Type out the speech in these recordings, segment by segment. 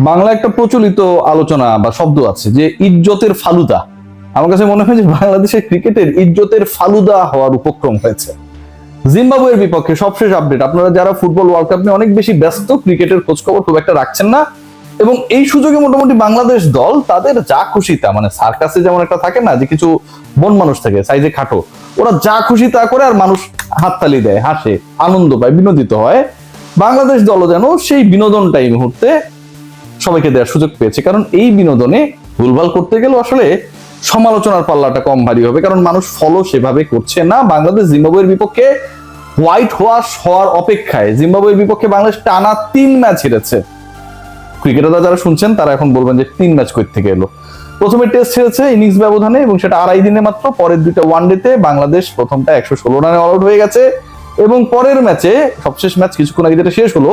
বাংলা একটা প্রচলিত আলোচনা বা শব্দ আছে যে ইজ্জতের ফালুদা। আমার কাছে মনে হয় যে বাংলাদেশের ক্রিকেটের ইজ্জতের ফালুদা হওয়ার উপক্রম হয়েছে। জিম্বাবুয়ের বিপক্ষে সবশেষ আপডেট, আপনারা যারা ফুটবল ওয়ার্ল্ড কাপ নিয়ে অনেক বেশি ব্যস্ত, ক্রিকেটের খোঁজখবর খুব একটা রাখছেন না, এবং এই সুযোগে মোটামুটি বাংলাদেশ দল তাদের যা খুশি তা, মানে সার্কাসে যেমন একটা থাকে না যে কিছু বন মানুষ থাকে সাইজে খাটো, ওরা যা খুশি তা করে আর মানুষ হাততালি দেয়, হাসে, আনন্দ পায়, বিনোদিত হয়। বাংলাদেশ দল যেন সেই বিনোদনটা এই মুহূর্তে সবাইকে দেওয়ার সুযোগ পেয়েছে, কারণ এই বিনোদনে ভুলভাল করতে গেলে আসলে সমালোচনার পাল্লাটা কম ভারী হবে, কারণ মানুষ ফলো সেভাবে করছে না। বাংলাদেশ জিম্বাবুয়ের বিপক্ষে হোয়াইট ওয়াশ হওয়ার অপেক্ষায়। জিম্বাবুয়ের বিপক্ষে বাংলাদেশ টানা 3 ম্যাচ হেরেছে। ক্রিকেটাররা যারা শুনছেন তারা এখন বলবেন যে 3 ম্যাচ কই থেকে এলো। প্রথমে টেস্ট হেরেছে ইনিংস ব্যবধানে, এবং সেটা 2.5 দিনে মাত্র। পরের দুইটা ওয়ানডেতে বাংলাদেশ প্রথমটা 116 রানে অল আউট হয়ে গেছে, এবং পরের ম্যাচে সবশেষ ম্যাচ কিছুক্ষণ আগে যেটা শেষ হলো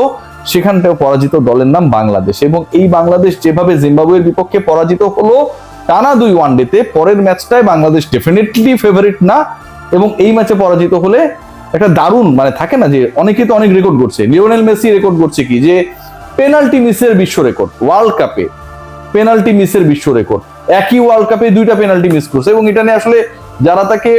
সেখানটাও পরাজিত দলের নাম বাংলাদেশ। এবং এই বাংলাদেশ যেভাবে জিম্বাবুয়ের বিপক্ষে পরাজিত হলো টানা 2 ওয়ানডেতে, পরের ম্যাচটায় বাংলাদেশ ডেফিনেটলি ফেভারিট না, এবং এই ম্যাচে পরাজিত হলে একটা দারুণ, মানে থাকে না যে অনেকে তো অনেক রেকর্ড করছে, লিওনেল মেসি রেকর্ড করছে কি যে পেনাল্টি মিসের বিশ্ব রেকর্ড, ওয়ার্ল্ড কাপে পেনাল্টি মিসের বিশ্ব রেকর্ড। একই ওয়ার্ল্ড কাপে 2টা পেনাল্টি মিস করছে, এবং এটা নিয়ে আসলে যারা তাকে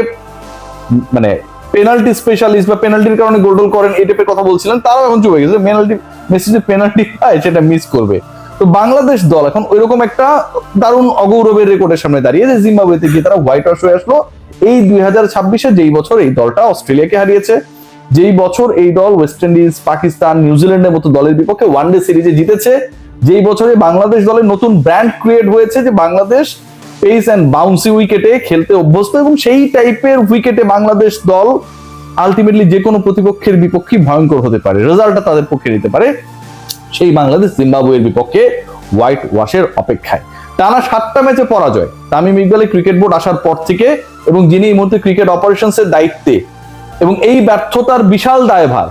মানে পেনাল্টি স্পেশালিস্ট বা পেনাল্টির কারণে গোল করেন এই টাইপের কথা বলছিলেন, তারাও এখন চলে গেছে পেনাল্টি মেসি যে পেনাল্টি পায় সেটা মিস করবে। তো বাংলাদেশ দল এখন ওইরকম একটা দারুণ অগৌরবের রেকর্ডের সামনে দাঁড়িয়ে যে জিম্বাবুয়েতে গিয়ে তারা হোয়াইট ওয়াশ হয়ে আসলো। এই 2026-এ যেই বছর এই দলটা অস্ট্রেলিয়াকে হারিয়েছে, যেই বছর এই দল ওয়েস্ট ইন্ডিজ, পাকিস্তান, নিউজিল্যান্ডের মতো দলের বিপক্ষে ওয়ানডে সিরিজে জিতেছে, যেই বছরে বাংলাদেশ দলের নতুন ব্র্যান্ড ক্রিয়েট হয়েছে যে বাংলাদেশ পেস এন্ড বাউন্সি উইকেটে খেলতে অভ্যস্ত, এবং সেই টাইপের উইকেটে বাংলাদেশ দল আলটিমেটলি যে কোনো প্রতিপক্ষের বিপক্ষে ভয়ঙ্কর হতে পারে, রেজাল্টটা তাদের পক্ষে নিতে পারে। সেই বাংলাদেশ জিম্বাবুয়ের বিপক্ষে হোয়াইট ওয়াশের অপেক্ষায়। টানা 7টা ম্যাচে পরাজয় তামিম ইকবালের ক্রিকেট বোর্ড আসার পর থেকে, এবং যিনি এই মুহূর্তে ক্রিকেট অপারেশনসের দায়িত্বে, এবং এই ব্যর্থতার বিশাল দায়ভার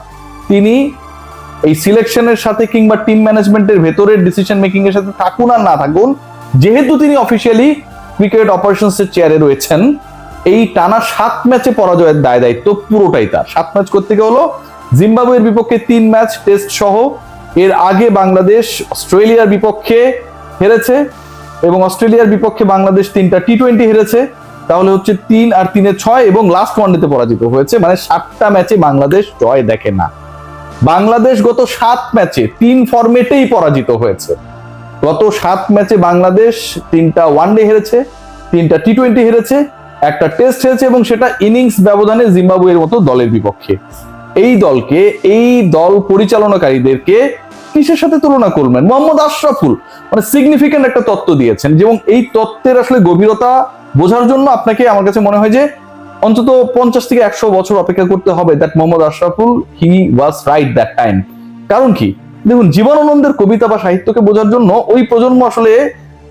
তিনি এই সিলেকশনের সাথে কিংবা টিম ম্যানেজমেন্টের ভেতরের ডিসিশন মেকিং এর সাথে থাকুন আর না থাকুন, যেহেতু তিনি অফিসিয়ালি ক্রিকেট অপারেশনসের চেয়ারে রয়েছেন, এই টানা 7 ম্যাচে পরাজয়ের দায় দায়িত্ব পুরোটাই তার। 7 ম্যাচ করতে হলো জিম্বাবুয়ের বিপক্ষে 3 ম্যাচ টেস্ট সহ। এর আগে বাংলাদেশ অস্ট্রেলিয়ার বিপক্ষে হেরেছে, এবং অস্ট্রেলিয়ার বিপক্ষে বাংলাদেশ 3টা টি20 হেরেছে, তাহলে হচ্ছে 3 আর 3-এ 6, এবং লাস্ট ওয়ানডেতে পরাজিত হয়েছে। মানে 7টা ম্যাচে বাংলাদেশ জয় দেখে না। বাংলাদেশ গত 7 ম্যাচে 3 ফরম্যাটেই পরাজিত হয়েছে। গত 7 ম্যাচে বাংলাদেশ 3টা ওয়ানডে হেরেছে, 3টা টি20 হেরেছে, একটা টেস্ট হেরেছে, এবং সেটা ইনিংস ব্যবধানে জিম্বাবুয়ের মতো দলের বিপক্ষে। এই দলকে, এই দল পরিচালনাকারীদেরকে কিসের সাথে তুলনা করবেন? মোহাম্মদ আশরাফুল মানে সিগনিফিকেন্ট একটা তত্ত্ব দিয়েছেন, এবং এই তত্ত্বের আসলে গভীরতা বোঝার জন্য আপনাকে, আমার কাছে মনে হয় যে অন্তত 50 থেকে 100 বছর অপেক্ষা করতে হবে। That Mohammad Ashraful, he was right that time. কারণ কি, দেখুন, জীবনানন্দের কবিতা বা সাহিত্যকে বোঝার জন্য ওই প্রজন্ম আসলে,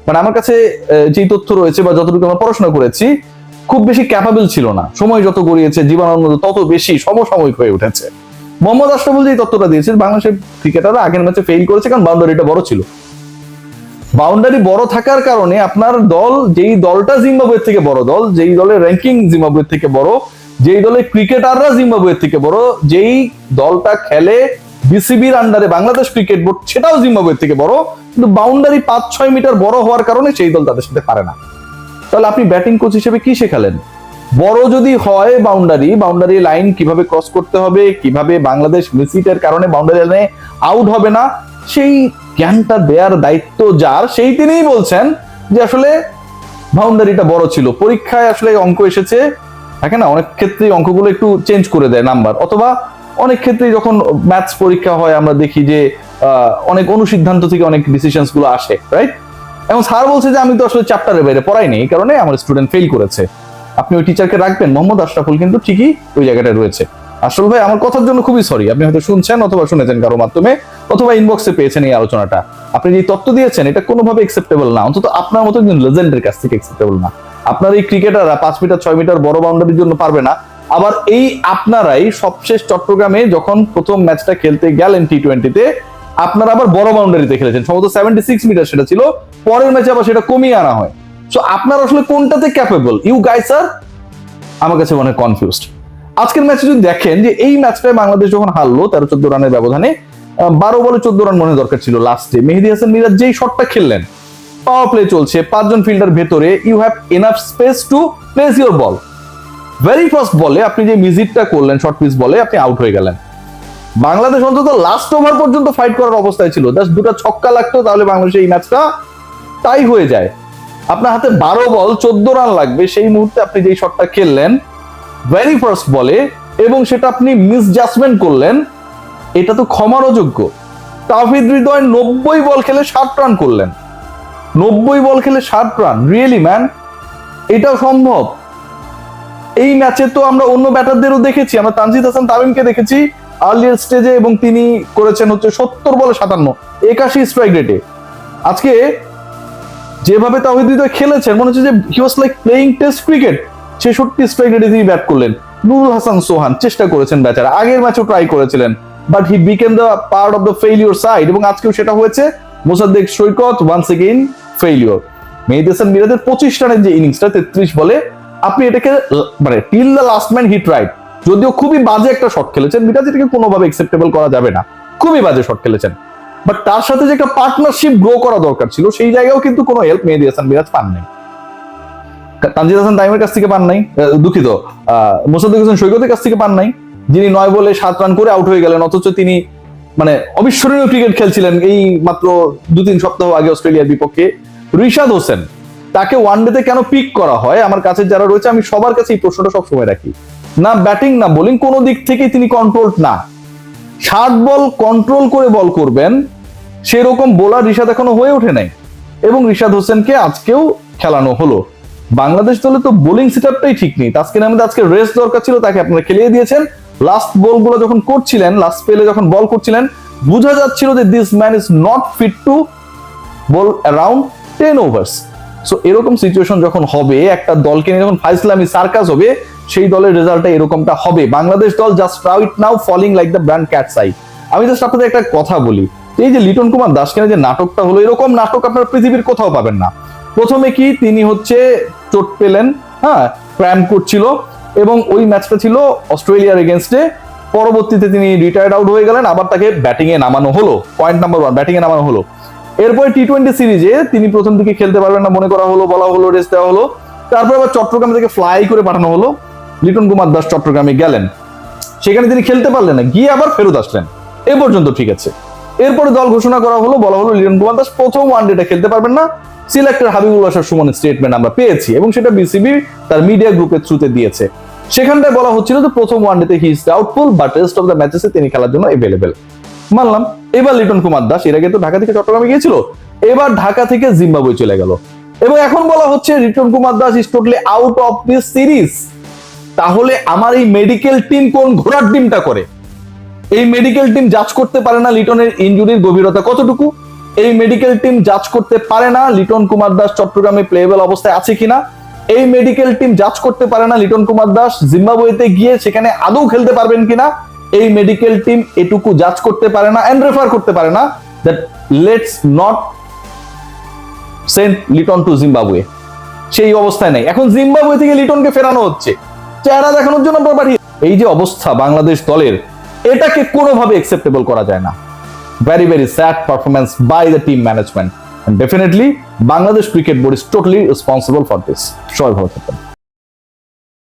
মানে আমার কাছে যেই তথ্য রয়েছে বা যতটুকু আমরা পড়াশোনা করেছি, খুব বেশি ক্যাপাবল ছিল না। সময় যত গড়িয়েছে জীবনানন্দ তত বেশি সমসাময়িক হয়ে উঠেছে। মোহাম্মদ আশরাফুল যে তথ্যটা দিয়েছে, বাংলাদেশের ক্রিকেটাররা আগের ম্যাচে ফেল করেছে কারণ বাউন্ডারিটা বড় ছিল। বাউন্ডারি বড় থাকার কারণে আপনার দল, যেই দলটা জিম্বাবুয়ের থেকে বড় দল, যেই দলের র্যাঙ্কিং জিম্বাবুয়ের থেকে বড়, যেই দলের ক্রিকেটাররা জিম্বাবুয়ের থেকে বড়, যেই দলটা খেলে বিসিবির আন্ডারে বাংলাদেশ ক্রিকেট বোর্ড, সেটাও জিম্বাবুয়ের থেকে বড়, কিন্তু বাউন্ডারি 5-6 মিটার বড় হওয়ার কারণে সেই দল তাদের সাথে পারে না। তাহলে আপনি ব্যাটিং কোচ হিসেবে কি শেখালেন? বড় যদি হয় বাউন্ডারি লাইন কিভাবে ক্রস করতে হবে, কিভাবে বাংলাদেশ মিসিটের কারণে বাউন্ডারি লাইনে আউট হবে না, সেই জ্ঞানটা দেওয়ার দায়িত্ব যার, সেই তিনিই বলছেন যে আসলে বাউন্ডারিটা বড় ছিল। পরীক্ষায় আসলে অঙ্ক এসেছে, থাকে না অনেক ক্ষেত্রে অঙ্কগুলো একটু চেঞ্জ করে দেয় নাম্বার, অথবা অনেক ক্ষেত্রে যখন ম্যাথস পরীক্ষা হয় আমরা দেখি যে অনেক অনুসিদ্ধান্ত থেকে অনেক ডিসিশনস গুলো আসে, রাইট? এবং স্যার বলছে যে আমি তো আসলে চ্যাপ্টারের বাইরে পড়াইনি, এই কারণে আমার স্টুডেন্ট ফেল করেছে। আপনি ওই টিচারকে রাখবেন? মোহাম্মদ আশরাফুল কিন্তু ঠিকই ওই জায়গাটায় রয়েছে। আশরাফুল ভাই, আমার কথার জন্য খুবই সরি, আপনি হয়তো শুনছেন অথবা শুনেছেন কারো মাধ্যমে, অথবা ইনবক্সে পেয়েছেন এই আলোচনাটা। আপনি যে তথ্য দিয়েছেন এটা কোনোভাবে একসেপ্টেবল না, অন্তত আপনার মতো একজন লেজেন্ডের কাছ থেকে একসেপ্টেবল না। আপনার এই ক্রিকেটাররা 5 মিটার 6 মিটার বড় বাউন্ডারির জন্য পারবে না। আবার এই আপনারাই সবশেষ চট্টগ্রামে যখন প্রথম ম্যাচটা খেলতে গেলেন টি20-তে, আপনারা আবার বড় বাউন্ডারিতে খেলেছেন, সম্ভবত 76 মিটার সেটা ছিল, পরের ম্যাচে আবার সেটা কমিয়ে আনা হয়। সো আপনারা আসলে কোনটাতে ক্যাপেবল? ইউ গাইস আর, আমার কাছে মনে কনফিউজড। আজকের ম্যাচে যদি দেখেন যে এই ম্যাচটায় বাংলাদেশ যখন হারলো 13-14 রানের ব্যবধানে, 12 বলে 14 রান মনে দরকার ছিল লাস্টে। মেহেদী হাসান মিরাজ যেই শটটা খেললেন, পাওয়ার প্লে চলছে, 5 জন ফিল্ডার ভেতরে, you have enough space to place your ball. Very first বলে আপনি যে মিজিটটা করলেন শর্ট পিচ বলে, আপনি আউট হয়ে গেলেন। বাংলাদেশ অন্তত লাস্ট ওভার পর্যন্ত ফাইট করার অবস্থায় ছিল, জাস্ট 2টা ছক্কা লাগতো তাহলে বাংলাদেশ এই ম্যাচটা টাই হয়ে যায়। আপনার হাতে 12 বল 14 রান লাগবে, সেই মুহূর্তে আপনি যেই শটটা খেললেন ভেরি ফার্স্ট বলে, এবং সেটা আপনি মিসজাজমেন্ট করলেন, এটা তো ক্ষমার অযোগ্য। তাওহিদ হৃদয় 90 বল খেলে 60 রান করলেন, 90 বল খেলে 60 রান, রিয়েলি ম্যান, এটাও সম্ভব? এই ম্যাচে তো আমরা অন্য ব্যাটারদেরও দেখেছি, আমরা তানজিদ হাসান তামিমকে দেখেছি আর্লিয়ার স্টেজে, এবং তিনি করেছেন হচ্ছে 70 বলে 57, 81 স্ট্রাইক রেটে। আজকে যেভাবে তাওহিদ হৃদয় খেলেছেন মনে হচ্ছে যে he was like playing test cricket. 66 strike রেটে তিনি ব্যাট করলেন। নুরুল হাসান সোহান চেষ্টা করেছেন বেচারা, আগের ম্যাচও ট্রাই করেছিলেন, but he became the part of the failure side, এবং আজকেও সেটা হয়েছে। মোসাদ্দেক সৈকত ওয়ান্স এগেইন ফেইলিওর। মেহেদী হাসান মিরাজের 25 রানের যে ইনিংসটা 33 বলে, আপনি এটাকে মানে till the last man he tried, যদিও খুবই বাজে একটা শট খেলেছেন মিরাজ, এটাকে কোনোভাবে অ্যাকসেপ্টেবল করা যাবে না, খুবই বাজে শট খেলেছেন, বাট তার সাথে যে একটা পার্টনারশিপ গ্রো করা দরকার ছিল সেই জায়গায়ও কিন্তু কোনো হেল্প মেহেদী হাসান মিরাজ পান নাই। তানজিদ হাসান তামিমের কাছ থেকে পান নাই, দুঃখিত, মোসাদ্দেক হোসেন সৈকতের কাছ থেকে পান নাই, যিনি 9 বলে 7 রান করে আউট হয়ে গেলেন, অথচ তিনি মানে অবিস্মরণীয় ক্রিকেট খেলছিলেন এই মাত্র 2-3 সপ্তাহ আগে অস্ট্রেলিয়ার বিপক্ষে। রিশাদ হোসেন, তাকে ওয়ানডেতে কেন পিক করা হয়, আমার কাছে যারা রয়েছে আমি সবার কাছে এই প্রশ্নটা সবসময় রাখি। না ব্যাটিং না বোলিং কোনো দিক থেকেই তিনি কন্ট্রোল না, 60 বল কন্ট্রোল করে বল করবেন সেরকম বোলার রিশাদ এখনো হয়ে ওঠে নাই, এবং রিশাদ হোসেনকে আজকেও খেলানো হলো। বাংলাদেশ দলে তো বোলিং সেটআপটাই ঠিক নেই। তাসকিন আহমেদ আজকে রেস্ট দরকার ছিল, তাকে আপনারা খেলিয়ে দিয়েছেন। লাস্ট বলগুলো যখন করছিলেন, লাস্ট স্পেলে যখন বল করছিলেন, বোঝা যাচ্ছিল যে this man is not fit to bowl around 10 overs. So এরকম সিচুয়েশন যখন হবে, একটা দলকে নিয়ে যখন ফাইজলামি সার্কাস হবে, সেই দলের রেজাল্টটা এরকমটা হবে। বাংলাদেশ দল just right now falling like the brand cat's eye. আমি জাস্ট আপনাদের একটা কথা বলি, এই যে লিটন কুমার দাসকে যে নাটকটা হলো, এরকম নাটক আপনার পৃথিবীর কোথাও পাবেন না। প্রথমে কি তিনি হচ্ছে চোট পেলেন, হ্যাঁ ক্র্যাম্প করছিল, এবং ওই ম্যাচটা ছিল অস্ট্রেলিয়ার এগেনস্টে, পরবর্তীতে তিনি রিটায়ার্ড আউট হয়ে গেলেন, আবার তাকে ব্যাটিং এ নামানো হলো। পয়েন্ট নাম্বার 1, ব্যাটিং এ নামানো হলো। এরপরে টি-20 সিরিজে তিনি প্রথম দিকে খেলতে পারবেন না মনে করা হলো, বলা হলো, রেস্ট দেওয়া হলো। তারপর আবার চট্টগ্রাম থেকে ফ্লাই করে পাঠানো হলো, লিটন কুমার দাস চট্টগ্রামে গেলেন, সেখানে তিনি খেলতে পারলেন না, গিয়ে আবার ফেরত আসলেন, এ পর্যন্ত ঠিক আছে। এরপরে দল ঘোষণা করা হলো, বলা হলো লিটন কুমার দাস প্রথম ওয়ানডেটা খেলতে পারবেন না, সিলেক্টর হাবিবুল বাশার সুমনের স্টেটমেন্ট আমরা পেয়েছি, এবং সেটা বিসিবি তার মিডিয়া গ্রুপের থ্রুতে দিয়েছে। সেখানটায় বলা হচ্ছিল যে প্রথম ওয়ানডেতে he is doubtful, but rest of the ম্যাচেসে তিনি খেলার জন্য এভেলেবেল। মানলাম। এবার লিটন কুমার দাস এর আগে তো ঢাকা থেকে চট্টগ্রামে গিয়েছিল, এবার ঢাকা থেকে জিম্বাবুয়ে চলে গেল, এবং এখন বলা হচ্ছে Liton Kumar Das is totally out of this series. তাহলে আমার এই মেডিকেল টিম কোন ঘোড়ার ডিমটা করে? এই মেডিকেল টিম জাজ করতে পারে না লিটনের ইনজুরির গভীরতা কতটুকু, এই মেডিকেল টিম জাজ করতে পারে না লিটন কুমার দাস চট্টগ্রামে প্লেয়েবল অবস্থায় আছে কিনা, এই মেডিকেল টিম জাজ করতে পারে না লিটন কুমার দাস জিম্বাবুয়েতে গিয়ে সেখানে আদৌ খেলতে পারবেন কিনা, এই মেডিকেল টিম এটুকু জাজ করতে পারে না এন্ড রেফার করতে পারে না that let's not send Liton to Zimbabwe. সেই অবস্থায় নাই, এখন জিম্বাবুয়ে থেকে লিটনকে ফেরানো হচ্ছে চেহারা দেখানোর জন্য পাঠিয়ে। এই যে অবস্থা বাংলাদেশ দলের, এটাকে কোনোভাবে অ্যাকসেপ্টেবল করা যায় না। Very, very sad performance by the team management, and definitely Bangladesh Cricket Board is totally responsible for this. সবাই ভালো থাকবেন।